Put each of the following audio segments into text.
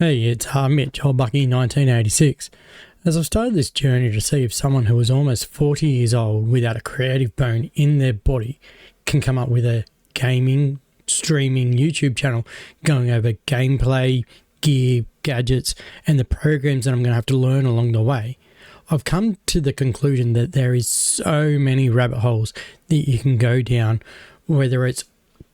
Hey, it's Mitch, old Bucky 1986. As I've started this journey to see if someone who is almost 40 years old without a creative bone in their body can come up with a gaming, streaming YouTube channel going over gameplay, gear, gadgets, and the programs that I'm going to have to learn along the way, I've come to the conclusion that there is so many rabbit holes that you can go down, whether it's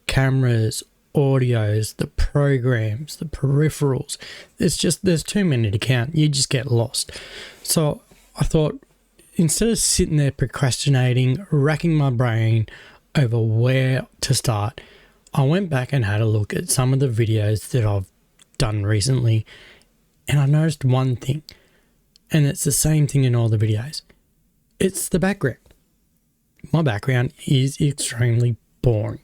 cameras, audios, the programs, the peripherals. There's too many to count. You just get lost. So I thought, instead of sitting there procrastinating, racking my brain over where to start, I went back and had a look at some of the videos that I've done recently, and I noticed one thing, and it's the same thing in all the videos. It's the background. My background is extremely boring.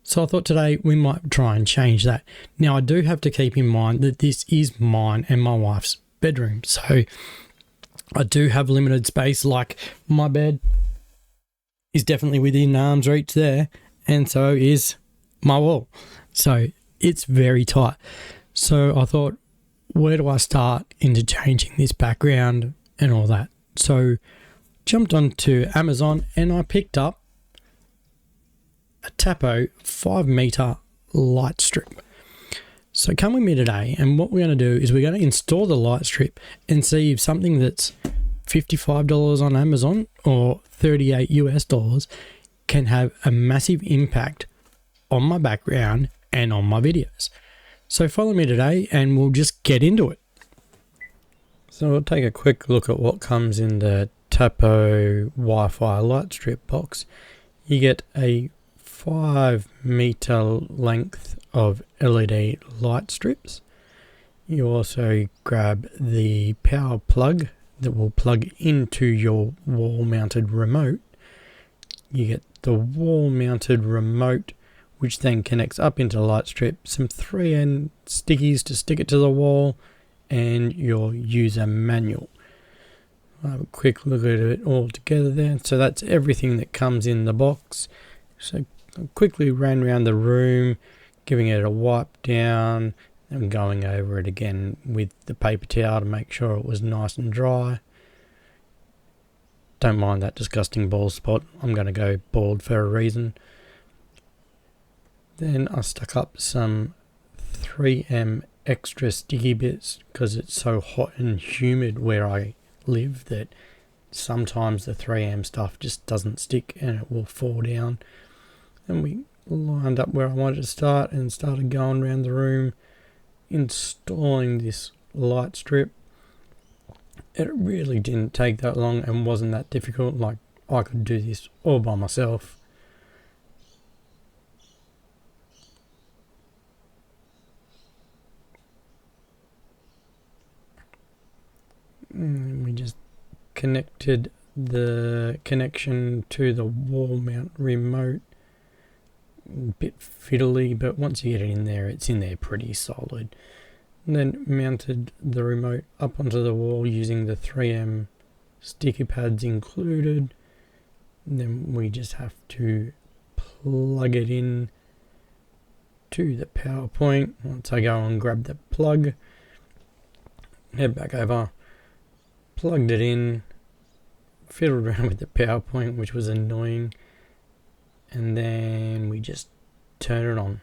So I thought today we might try and change that. Now, I do have to keep in mind that this is mine and my wife's bedroom. So I do have limited space, like my bed is definitely within arm's reach there, and so is my wall. So it's very tight. So I thought, where do I start into changing this background and all that? So jumped onto Amazon and I picked up a Tapo 5-meter light strip. So come with me today, and what we're going to do is we're going to install the light strip and see if something that's $55 on Amazon or $38 US can have a massive impact on my background and on my videos. So follow me today and we'll just get into it. So we'll take a quick look at what comes in the Tapo Wi-Fi light strip box. You get a 5-meter length of LED light strips. You also grab the power plug that will plug into your wall mounted remote. You get the wall mounted remote, which then connects up into the light strip, some 3M stickies to stick it to the wall, and your user manual. I'll have a quick look at it all together there. So that's everything that comes in the box. So I quickly ran around the room, giving it a wipe down and going over it again with the paper towel to make sure it was nice and dry. Don't mind that disgusting bald spot. I'm going to go bald for a reason. Then I stuck up some 3M extra sticky bits because it's so hot and humid where I live that sometimes the 3M stuff just doesn't stick and it will fall down. And we lined up where I wanted to start and started going around the room installing this light strip. It really didn't take that long and wasn't that difficult. Like, I could do this all by myself. And we just connected the connection to the wall mount remote. A bit fiddly, but once you get it in there, it's in there pretty solid. And then mounted the remote up onto the wall using the 3M sticky pads included. And then we just have to plug it in to the power point. Once I go and grab the plug, head back over, plugged it in, fiddled around with the power point, which was annoying, and then we just turn it on.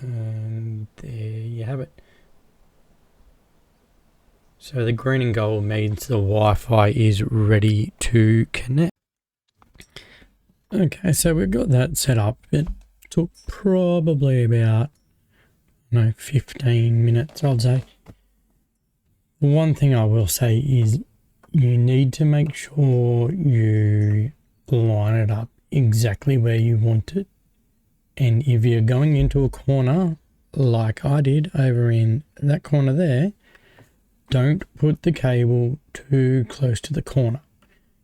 And there you have it. So the green and gold means the Wi-Fi is ready to connect. Okay, so we've got that set up. It took probably about 15 minutes, I'd say. One thing I will say is you need to make sure you line it up exactly where you want it. And if you're going into a corner, like I did over in that corner there, don't put the cable too close to the corner.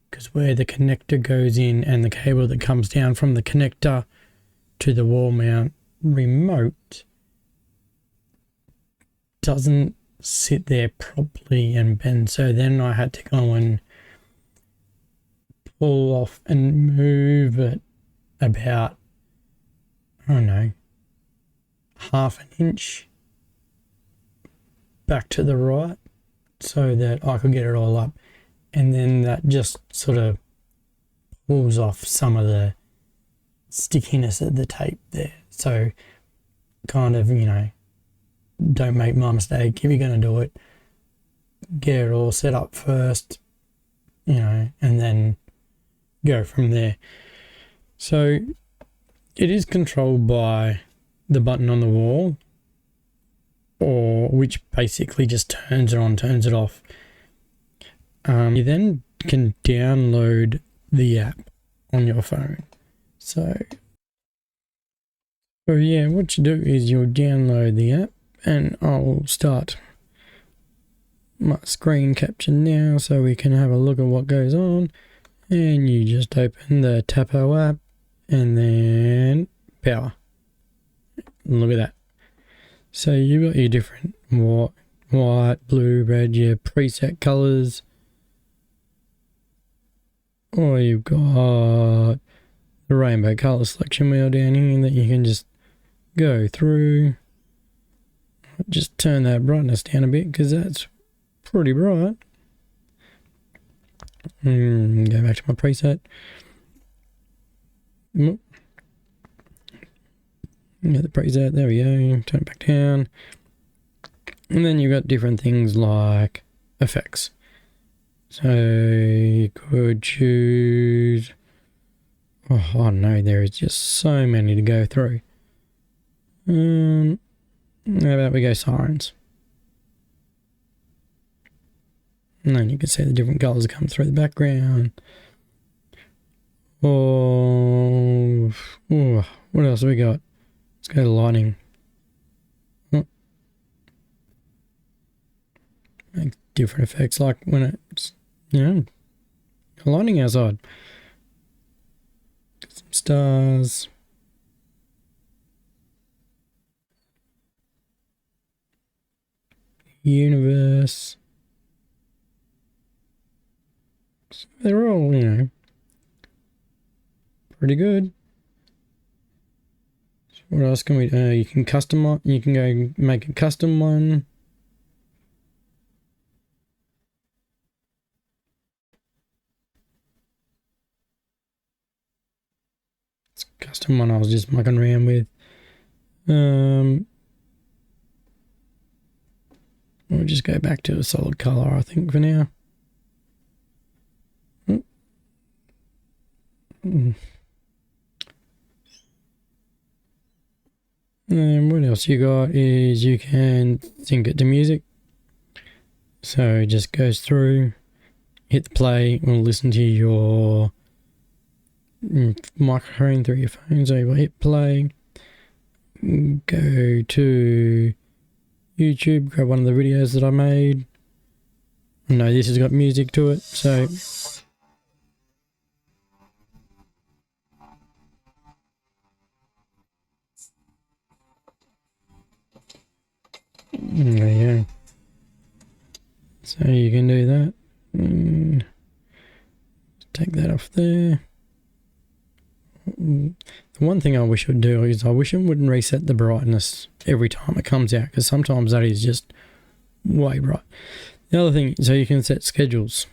Because where the connector goes in and the cable that comes down from the connector to the wall mount remote doesn't sit there properly and bend. So then I had to go and pull off and move it about I don't know, half an inch back to the right so that I could get it all up, and then that just sort of pulls off some of the stickiness of the tape there. So kind of, don't make my mistake. If you're going to do it, get it all set up first, and then go from there. So it is controlled by the button on the wall, or which basically just turns it on, turns it off. You then can download the app on your phone. So yeah, what you do is you'll download the app, and I'll start my screen capture now so we can have a look at what goes on. And you just open the Tapo app and then power. Look at that. So you've got your different white, blue, red, your preset colours. Or you've got the rainbow colour selection wheel down here that you can just go through. Just turn that brightness down a bit because that's pretty bright. Go back to my preset. Get the preset, there we go, turn it back down. And then you've got different things like effects. So you could choose, oh no, there is just so many to go through. How about we go sirens? And then you can see the different colours that come through the background. Oh, what else have we got? Let's go to lighting. Make different effects like when it's, lighting outside. Some stars. Universe. So they're all, pretty good. So what else can we do? You can customize, you can go make a custom one. It's a custom one I was just mucking around with. We'll just go back to a solid colour, I think, for now. And what else you got is you can sync it to music. So it just goes through, hit the play, we'll listen to your microphone through your phone. So you'll hit play, go to YouTube, grab one of the videos that I made. No, this has got music to it, so there you go. So you can do that. Take that off there. The one thing I wish it would do is I wish it wouldn't reset the brightness every time it comes out, because sometimes that is just way bright. The other thing, so you can set schedules.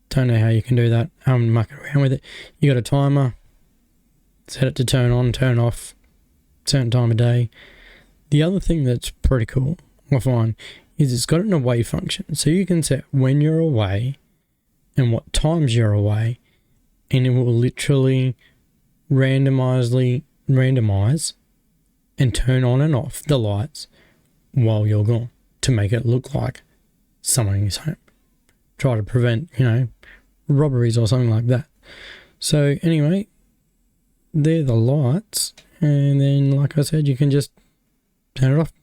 Don't know how you can do that. I'm mucking around with it. You got a timer. Set it to turn on, turn off, certain time of day. The other thing that's pretty cool, I find, is it's got an away function. So you can set when you're away and what times you're away, and it will literally randomize and turn on and off the lights while you're gone to make it look like someone is home. Try to prevent, robberies or something like that. So anyway, they're the lights, and then like I said, you can just turn it off,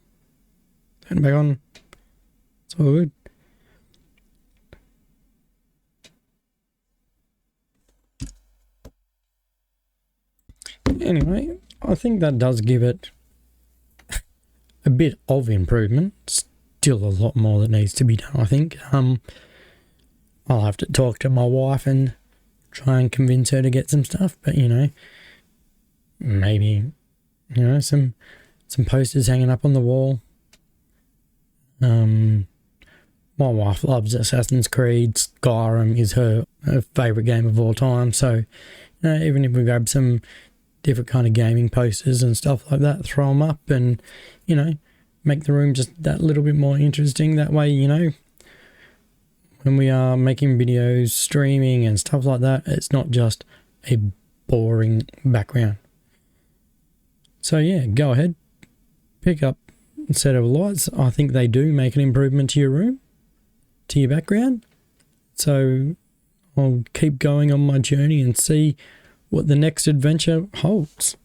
turn it back on. It's all good. Anyway, I think that does give it a bit of improvement. Still a lot more that needs to be done, I think. I'll have to talk to my wife and try and convince her to get some stuff, but maybe, you know, some posters hanging up on the wall. My wife loves Assassin's Creed. Skyrim is her favourite game of all time. So, you know, even if we grab some different kind of gaming posters and stuff like that, throw them up and, you know, make the room just that little bit more interesting. That way, you know, when we are making videos, streaming and stuff like that, it's not just a boring background. So yeah, go ahead, pick up a set of lights. I think they do make an improvement to your room, to your background. So I'll keep going on my journey and see what the next adventure holds.